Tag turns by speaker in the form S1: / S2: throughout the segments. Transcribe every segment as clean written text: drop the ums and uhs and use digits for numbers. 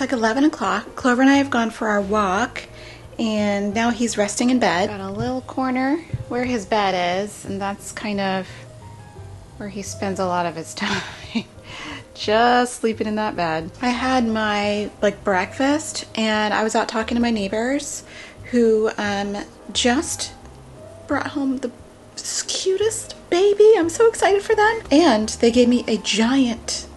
S1: like 11 o'clock. Clover and I have gone for our walk, and now he's resting in bed. Got a little corner where his bed is, and that's kind of where he spends a lot of his time. Just sleeping in that bed. I had my breakfast, and I was out talking to my neighbors who just brought home the cutest baby. I'm so excited for them. And they gave me a giant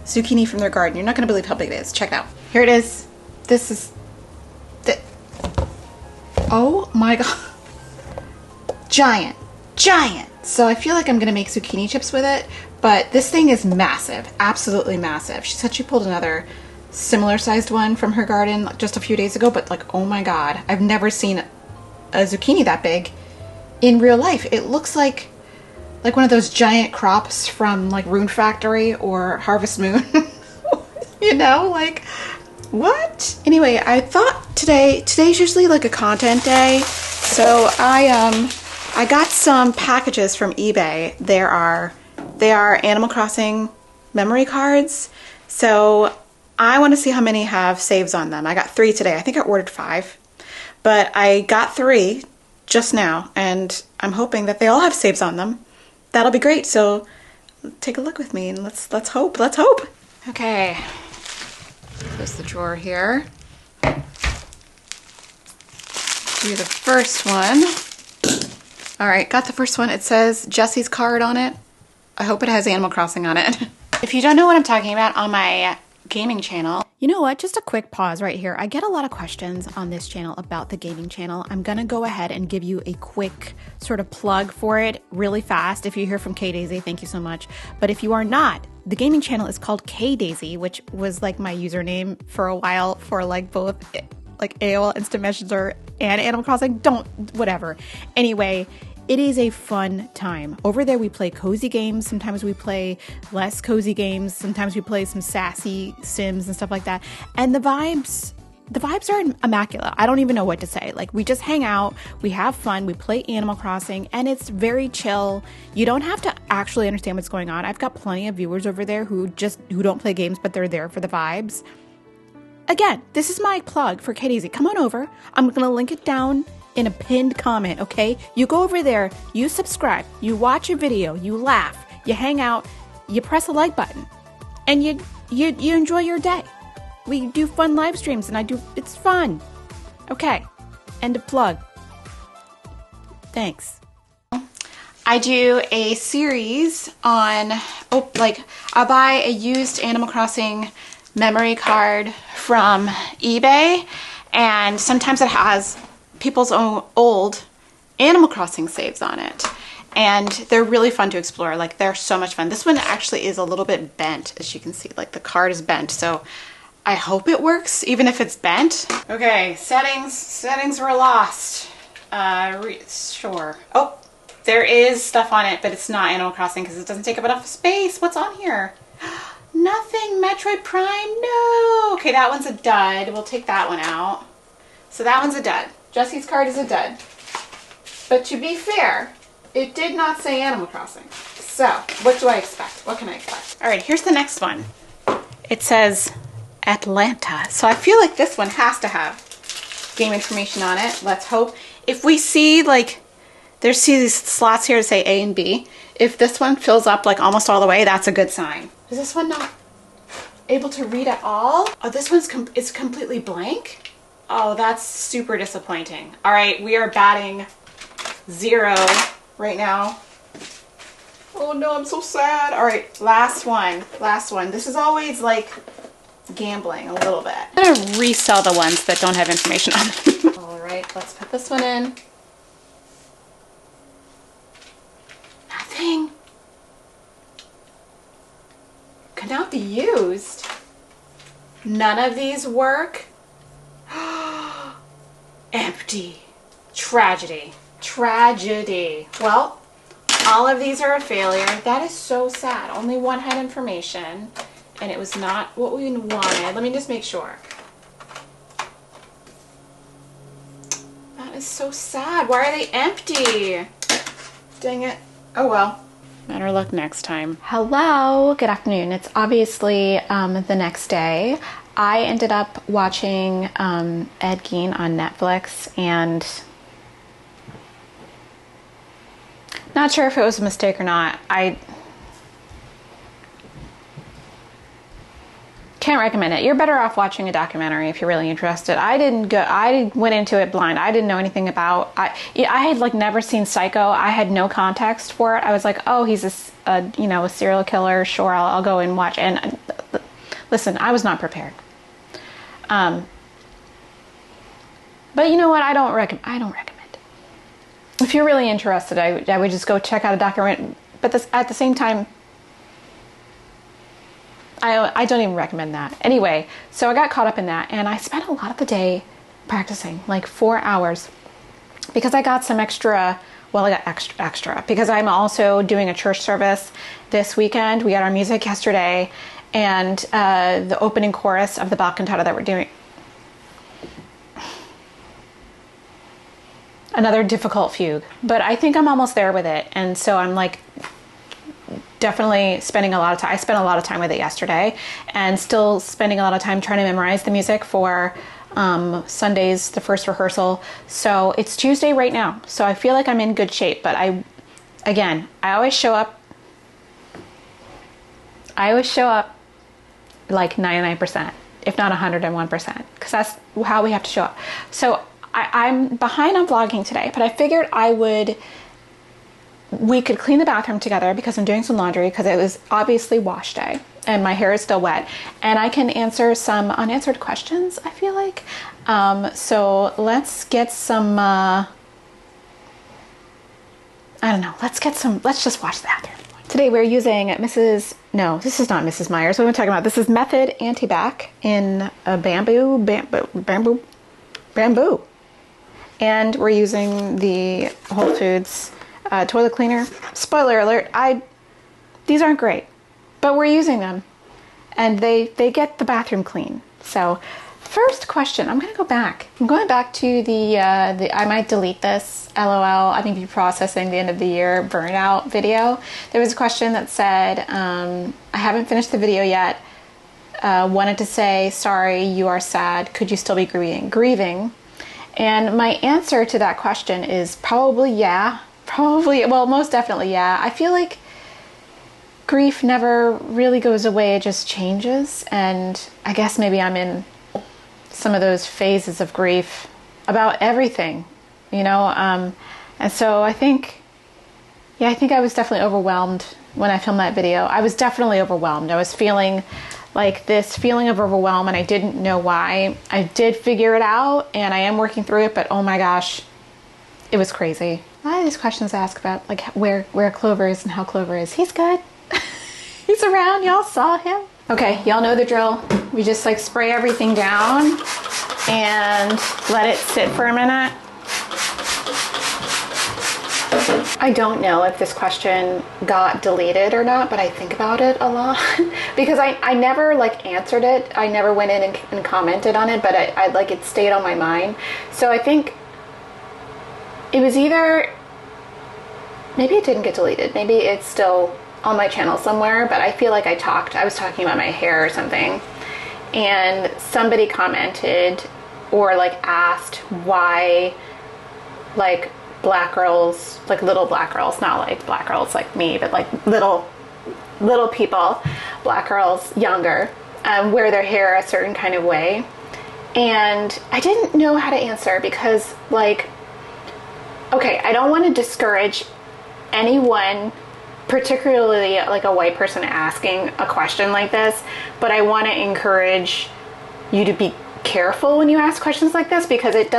S1: zucchini from their garden. You're not gonna believe how big it is. Check it out. Here it is. This is the, oh my god. Giant. So I feel like I'm gonna make zucchini chips with it, but this thing is massive, absolutely massive. She said she pulled another similar sized one from her garden just a few days ago, but like, oh my god, I've never seen a zucchini that big in real life. It looks like one of those giant crops from like Rune Factory or Harvest Moon. You know, like, what? Anyway, I thought today's usually like a content day, so I got some packages from eBay. They are Animal Crossing memory cards. So I want to see how many have saves on them. I got 3 today. I think I ordered 5, but I got 3 just now, and I'm hoping that they all have saves on them. That'll be great. So take a look with me, and let's hope. Let's hope. Okay. Close the drawer here. Do the first one. All right, got the first one. It says Jesse's card on it. I hope it has Animal Crossing on it. If you don't know what I'm talking about, on my gaming channel. You know what? Just a quick pause right here. I get a lot of questions on this channel about the gaming channel. I'm gonna go ahead and give you a quick sort of plug for it really fast. If you're here from K-Daisy, thank you so much. But if you are not, the gaming channel is called K-Daisy, which was like my username for a while for like both like AOL Instant Messenger and Animal Crossing. Whatever. Anyway, it is a fun time. Over there we play cozy games. Sometimes we play less cozy games. Sometimes we play some sassy Sims and stuff like that. And the vibes are immaculate. I don't even know what to say. Like, we just hang out, we have fun, we play Animal Crossing, and it's very chill. You don't have to actually understand what's going on. I've got plenty of viewers over there who don't play games, but they're there for the vibes. Again, this is my plug for K-Daisy. Come on over. I'm going to link it down in a pinned comment, okay? You go over there, you subscribe, you watch a video, you laugh, you hang out, you press a like button, and you enjoy your day. We do fun live streams, and it's fun. Okay, end of plug. Thanks. I do a series on, I'll buy a used Animal Crossing memory card from eBay, and sometimes it has people's own old Animal Crossing saves on it, and they're really fun to explore. Like, they're so much fun. This one actually is a little bit bent, as you can see. Like, the card is bent, so I hope it works even if it's bent. Okay, settings were lost. Sure. Oh, there is stuff on it, but it's not Animal Crossing because it doesn't take up enough space. What's on here? Nothing. Metroid Prime. No. Okay, that one's a dud. We'll take that one out. So that one's a dud. Jesse's card is a dud. But to be fair, it did not say Animal Crossing. So, what do I expect? What can I expect? All right, here's the next one. It says Atlanta. So I feel like this one has to have game information on it. Let's hope. If we see, like, there's these slots here to say A and B. If this one fills up, like, almost all the way, that's a good sign. Is this one not able to read at all? Oh, this one's it's completely blank? Oh, that's super disappointing. All right, we are batting 0 right now. Oh no, I'm so sad. All right, last one. This is always like gambling a little bit. I'm gonna resell the ones that don't have information on them. All right, let's put this one in. Nothing. Cannot be used. None of these work. Empty. Tragedy. Well, all of these are a failure. That is so sad. Only one had information, and it was not what we wanted. Let me just make sure. That is so sad. Why are they empty? Dang it. Oh well. Better luck next time. Hello, good afternoon. It's obviously the next day. I ended up watching Ed Gein on Netflix, and not sure if it was a mistake or not. I can't recommend it. You're better off watching a documentary if you're really interested. I went into it blind. I didn't know anything about, I had like never seen Psycho. I had no context for it. I was like, oh, he's a serial killer. Sure, I'll go and watch. And listen, I was not prepared. But you know what? I don't recommend it. If you're really interested, I would just go check out a documentary. But at the same time, I don't even recommend that. Anyway, so I got caught up in that, and I spent a lot of the day practicing, like 4 hours, because I got some extra, well, I got extra, because I'm also doing a church service this weekend. We got our music yesterday, and the opening chorus of the Bach cantata that we're doing. Another difficult fugue, but I think I'm almost there with it, and so I'm like, definitely spending a lot of time. I spent a lot of time with it yesterday, and still spending a lot of time trying to memorize the music for Sunday's, the first rehearsal. So it's Tuesday right now, so I feel like I'm in good shape. But I always show up like 99%, if not 101%, because that's how we have to show up. So I'm behind on vlogging today, but I figured we could clean the bathroom together because I'm doing some laundry, because it was obviously wash day and my hair is still wet, and I can answer some unanswered questions, I feel like. So let's get some, let's just wash the bathroom. Today we're using this is not Mrs. Myers. What am I talking about? This is Method Anti-Bac in a bamboo. And we're using the Whole Foods toilet cleaner. Spoiler alert, these aren't great, but we're using them, and they get the bathroom clean. So first question, I'm going back to the I might delete this, LOL, I think you're processing the end of the year burnout video. There was a question that said, I haven't finished the video yet, wanted to say, sorry, you are sad, could you still be grieving? And my answer to that question is probably yeah. Well, most definitely, yeah. I feel like grief never really goes away, it just changes. And I guess maybe I'm in some of those phases of grief about everything, and so I think I was definitely overwhelmed when I filmed that video. I was definitely overwhelmed. I was feeling like this feeling of overwhelm, and I didn't know why. I did figure it out, and I am working through it, but oh my gosh, it was crazy. A lot of these questions ask about like where Clover is and how Clover is. He's good. He's around. Y'all saw him. Okay, y'all know the drill. We just like spray everything down and let it sit for a minute. I don't know if this question got deleted or not, but I think about it a lot because I never like answered it. I never went in and commented on it, but I like it stayed on my mind. So I think it was either, maybe it didn't get deleted. Maybe it's still on my channel somewhere, but I feel like I was talking about my hair or something, and somebody commented or like asked why like black girls, like little black girls, not like black girls like me, but like little people, black girls, younger, wear their hair a certain kind of way. And I didn't know how to answer because like, okay, I don't want to discourage anyone, particularly like a white person asking a question like this, but I want to encourage you to be careful when you ask questions like this, because it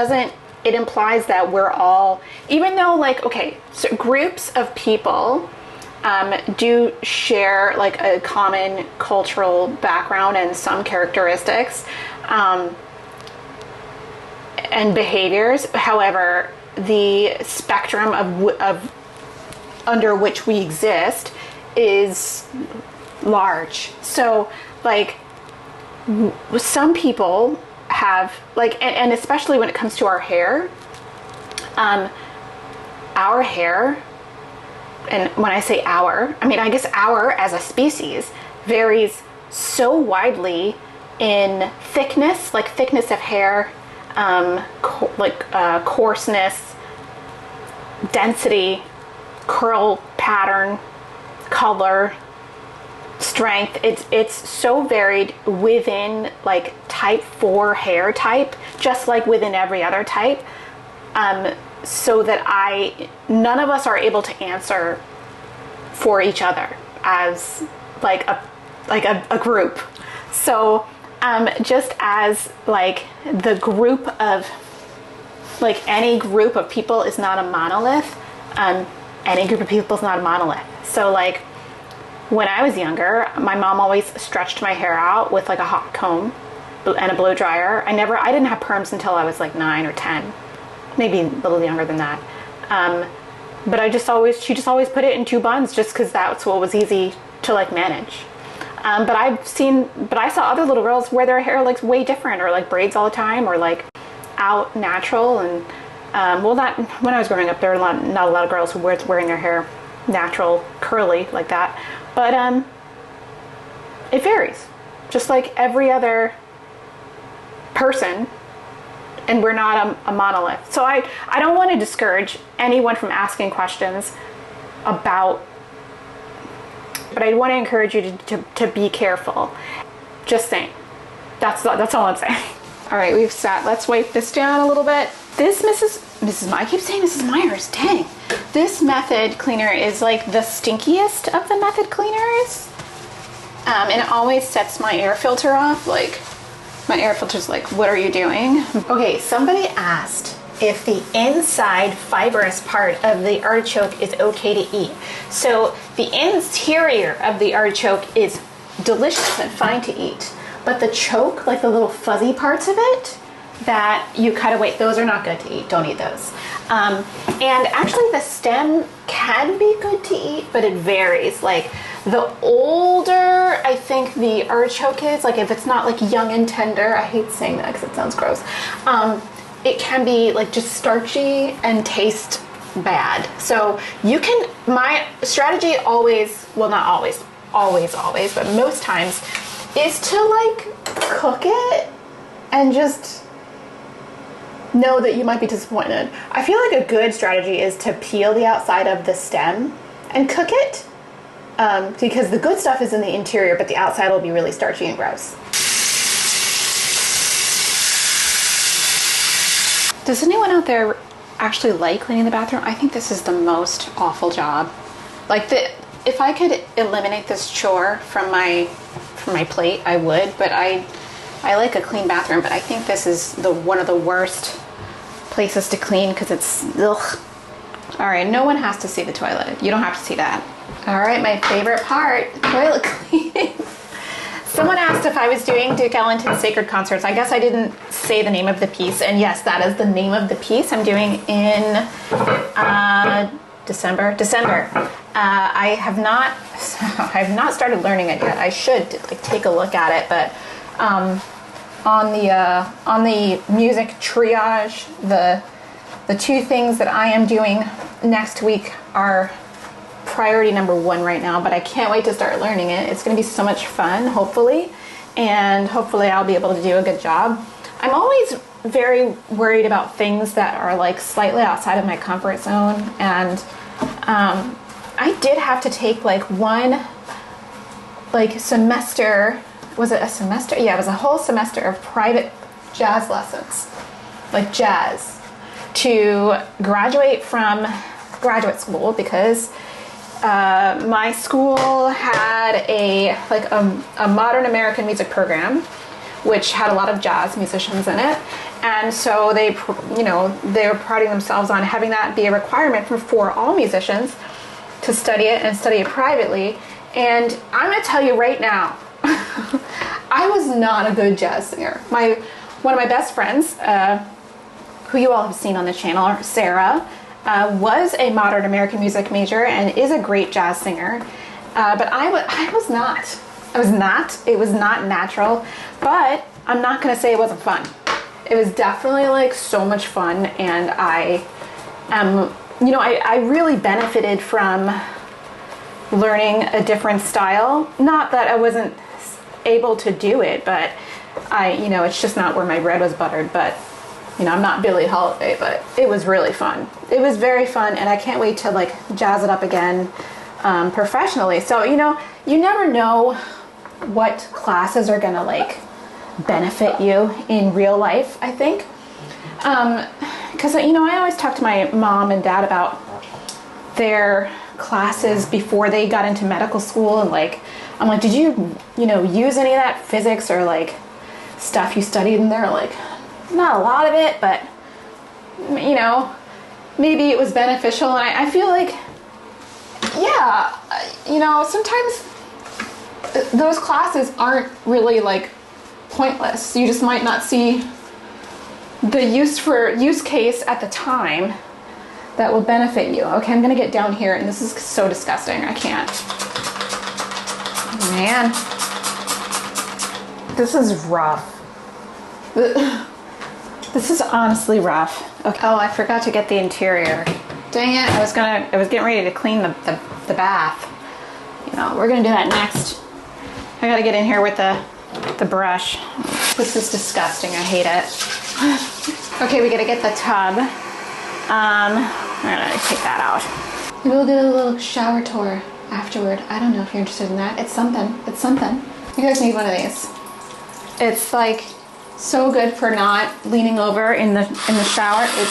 S1: implies that we're all, even though like, okay, so groups of people do share like a common cultural background and some characteristics and behaviors. However, the spectrum of under which we exist is large. So like some people have like, and especially when it comes to our hair and when I say our, I mean, I guess our as a species varies so widely in thickness, like thickness of hair, coarseness, density, curl pattern, color, strength. It's so varied within like type 4 hair type, just like within every other type, so that none of us are able to answer for each other as like a group. So just as like the group of, like any group of people is not a monolith, any group of people is not a monolith. So like when I was younger, my mom always stretched my hair out with like a hot comb and a blow dryer. I didn't have perms until I was like 9 or 10, maybe a little younger than that. But she just always put it in 2 buns just because that's what was easy to like manage. But I saw other little girls wear their hair like way different, or like braids all the time, or like out natural. And not when I was growing up, there were not a lot of girls who were wearing their hair natural, curly like that. But it varies, just like every other person, and we're not a monolith. So I don't want to discourage anyone from asking questions about, but I want to encourage you to be careful. Just saying. That's all I'm saying. All right, we've sat. Let's wipe this down a little bit. This I keep saying Mrs. Myers, dang. This method cleaner is like the stinkiest of the method cleaners. And it always sets my air filter off. Like, my air filter's like, what are you doing? Okay, somebody asked if the inside fibrous part of the artichoke is okay to eat. So the interior of the artichoke is delicious and fine to eat, but the choke, like the little fuzzy parts of it that you cut away, those are not good to eat. Don't eat those. And actually the stem can be good to eat, but it varies. Like the older I think the artichoke is, like if it's not like young and tender, I hate saying that because it sounds gross, it can be like just starchy and taste bad. So my strategy always, well not always, but most times is to like cook it and just know that you might be disappointed. I feel like a good strategy is to peel the outside of the stem and cook it, because the good stuff is in the interior, but the outside will be really starchy and gross. Does anyone out there actually like cleaning the bathroom? I think this is the most awful job. Like if I could eliminate this chore from my plate, I would, but I like a clean bathroom, but I think this is one of the worst places to clean because it's, ugh. All right, no one has to see the toilet. You don't have to see that. All right, my favorite part, toilet cleaning. Someone asked if I was doing Duke Ellington's Sacred Concerts. I guess I didn't say the name of the piece, and yes, that is the name of the piece I'm doing in December. I have not started learning it yet. I should like take a look at it, but on the music triage, the 2 things that I am doing next week are priority number 1 right now, but I can't wait to start learning it. It's going to be so much fun, hopefully, and hopefully I'll be able to do a good job. I'm always very worried about things that are like slightly outside of my comfort zone, and I did have to take like one like semester. Was it a semester? Yeah, it was a whole semester of private jazz lessons, like jazz, to graduate from graduate school, because my school had a modern American music program, which had a lot of jazz musicians in it, and so they were priding themselves on having that be a requirement for all musicians to study it and study it privately. And I'm gonna tell you right now, I was not a good jazz singer. One of my best friends, who you all have seen on the channel, Sarah, was a modern American music major and is a great jazz singer, but I was not. It was not natural, but I'm not gonna say it wasn't fun. It was definitely like so much fun, and I am you know, I really benefited from learning a different style. Not that I wasn't able to do it, but you know, it's just not where my bread was buttered. But you know, I'm not Billie Holiday, but it was really fun. It was very fun, and I can't wait to like jazz it up again professionally. So you know, you never know what classes are gonna like benefit you in real life, I think. Because you know, I always talk to my mom and dad about their classes before they got into medical school, and like I'm like, did you know, use any of that physics or like stuff you studied? And they're like, not a lot of it, but you know, maybe it was beneficial. And I feel like, yeah, you know, sometimes those classes aren't really like pointless. You just might not see the use case at the time that will benefit you. Okay, I'm gonna get down here, and this is so disgusting. I can't. Man, this is rough. This is honestly rough. Okay. Oh, I forgot to get the interior. Dang it! I was getting ready to clean the bath. You know, we're gonna do that next. I gotta get in here with the brush. This is disgusting. I hate it. Okay, we gotta get the tub. I'm gonna take that out. Maybe we'll do a little shower tour afterward. I don't know if you're interested in that. It's something. It's something. You guys need one of these. It's like so good for not leaning over in the shower. It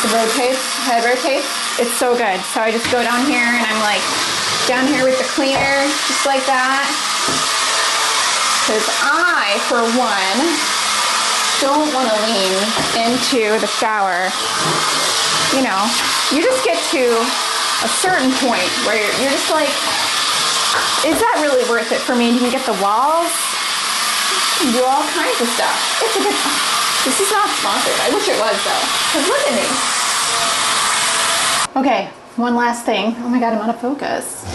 S1: rotates, head rotates. It's so good. So I just go down here and I'm like down here with the cleaner, just like that. Because I, for one, don't want to lean into the shower. You know, you just get to a certain point where you're just like, is that really worth it for me to even get the walls? Do all kinds of stuff. It's a good time. This is not sponsored. I wish it was though. Because look at me. Okay, one last thing. Oh my god, I'm out of focus.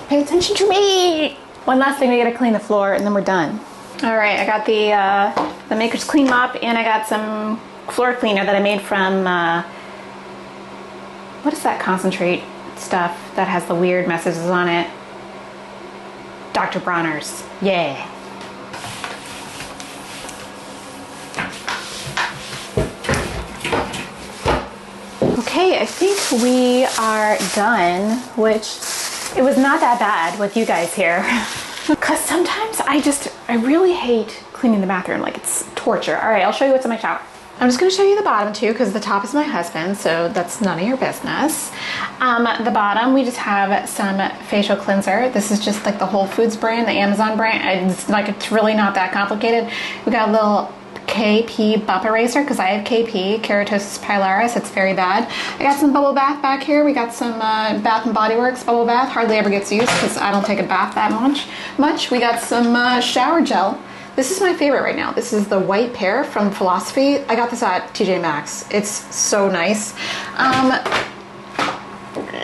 S1: Pay attention to me. One last thing, we gotta clean the floor and then we're done. All right, I got the Maker's Clean Mop, and I got some floor cleaner that I made from, what is that concentrate stuff that has the weird messages on it? Dr. Bronner's. Yay. Okay, I think we are done, which it was not that bad with you guys here. Because sometimes I really hate cleaning the bathroom, like it's torture. All right, I'll show you what's in my shower. I'm just gonna show you the bottom too, because the top is my husband, so that's none of your business. The bottom, we just have some facial cleanser. This is just like the Whole Foods brand, the Amazon brand. It's really not that complicated. We got a little KP bump eraser, because I have KP, keratosis pilaris. It's very bad. I got some bubble bath back here. We got some Bath and Body Works bubble bath. Hardly ever gets used because I don't take a bath that much. We got some shower gel. This is my favorite right now. This is the white pear from Philosophy. I got this at TJ Maxx. It's so nice.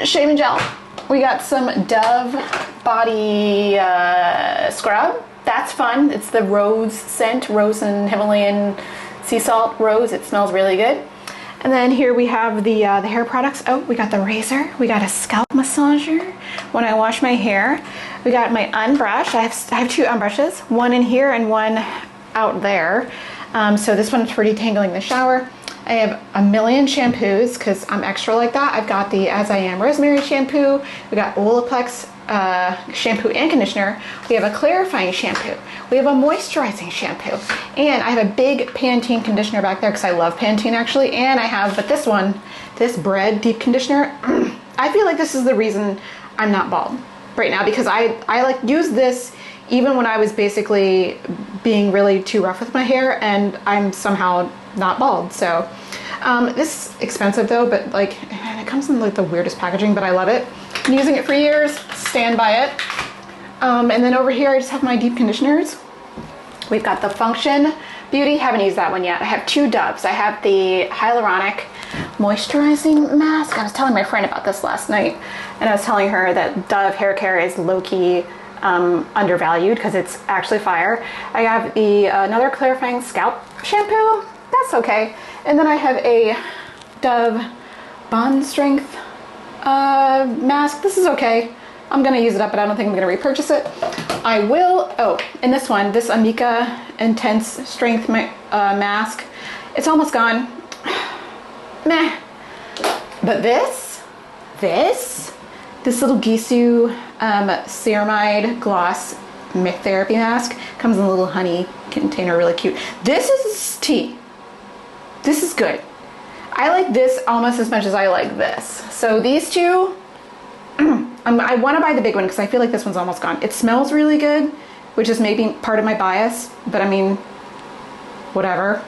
S1: Shaving gel. We got some Dove body scrub. That's fun. It's the rose scent, rose and Himalayan sea salt rose. It smells really good. And then here we have the hair products. Oh, we got the razor. We got a scalp massager when I wash my hair. We got my unbrush. I have two unbrushes, one in here and one out there. So this one's for detangling the shower. I have a million shampoos because I'm extra like that. I've got the As I Am Rosemary shampoo. We got Olaplex shampoo and conditioner. We have a clarifying shampoo. We have a moisturizing shampoo. And I have a big Pantene conditioner back there because I love Pantene actually. And I have, but this one, this Bread Deep Conditioner, I feel like this is the reason I'm not bald right now, because I like use this even when I was basically being really too rough with my hair, and I'm somehow not bald. So this is expensive though, but like it comes in like the weirdest packaging, but I love it. Been using it for years, stand by it. And then over here I just have my deep conditioners. We've got the Function Beauty, haven't used that one yet. I have two Doves. I have the hyaluronic moisturizing mask. I was telling my friend about this last night, and I was telling her that Dove hair care is low-key undervalued because it's actually fire. I have the another clarifying scalp shampoo. That's okay. And then I have a Dove bond strength mask. This is okay. I'm gonna use it up, but I don't think I'm gonna repurchase it. I will, oh, and this one, this Amika Intense Strength mask, it's almost gone. Meh. But this little Gisu ceramide gloss therapy mask comes in a little honey container, really cute. This is tea. This is good. I like this almost as much as I like this. So these two, I want to buy the big one because I feel like this one's almost gone. It smells really good, which is maybe part of my bias, but I mean, whatever.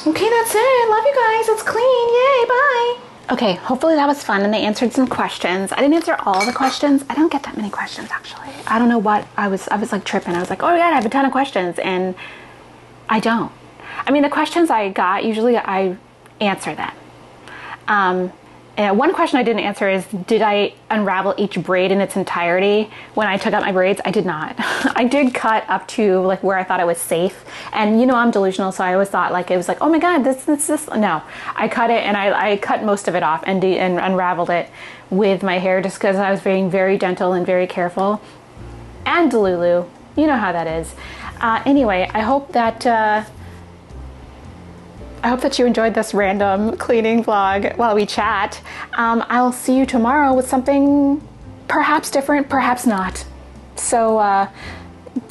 S1: Okay, that's it. Love you guys. It's clean. Yay, bye. Okay, hopefully that was fun and they answered some questions. I didn't answer all the questions. I don't get that many questions actually. I don't know what, I was like tripping. I was like, oh yeah, I have a ton of questions, and I don't. I mean, the questions I got, usually I answer them. And one question I didn't answer is, did I unravel each braid in its entirety when I took out my braids? I did not. I did cut up to like where I thought it was safe. And you know, I'm delusional, so I always thought like it was like, oh my God, this. No, I cut it, and I cut most of it off and unraveled it with my hair just because I was being very gentle and very careful. And Delulu, you know how that is. Anyway, I hope that you enjoyed this random cleaning vlog while we chat. I'll see you tomorrow with something perhaps different, perhaps not. So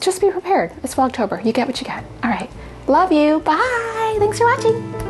S1: just be prepared. It's Vlogtober. You get what you get. All right. Love you. Bye. Thanks for watching.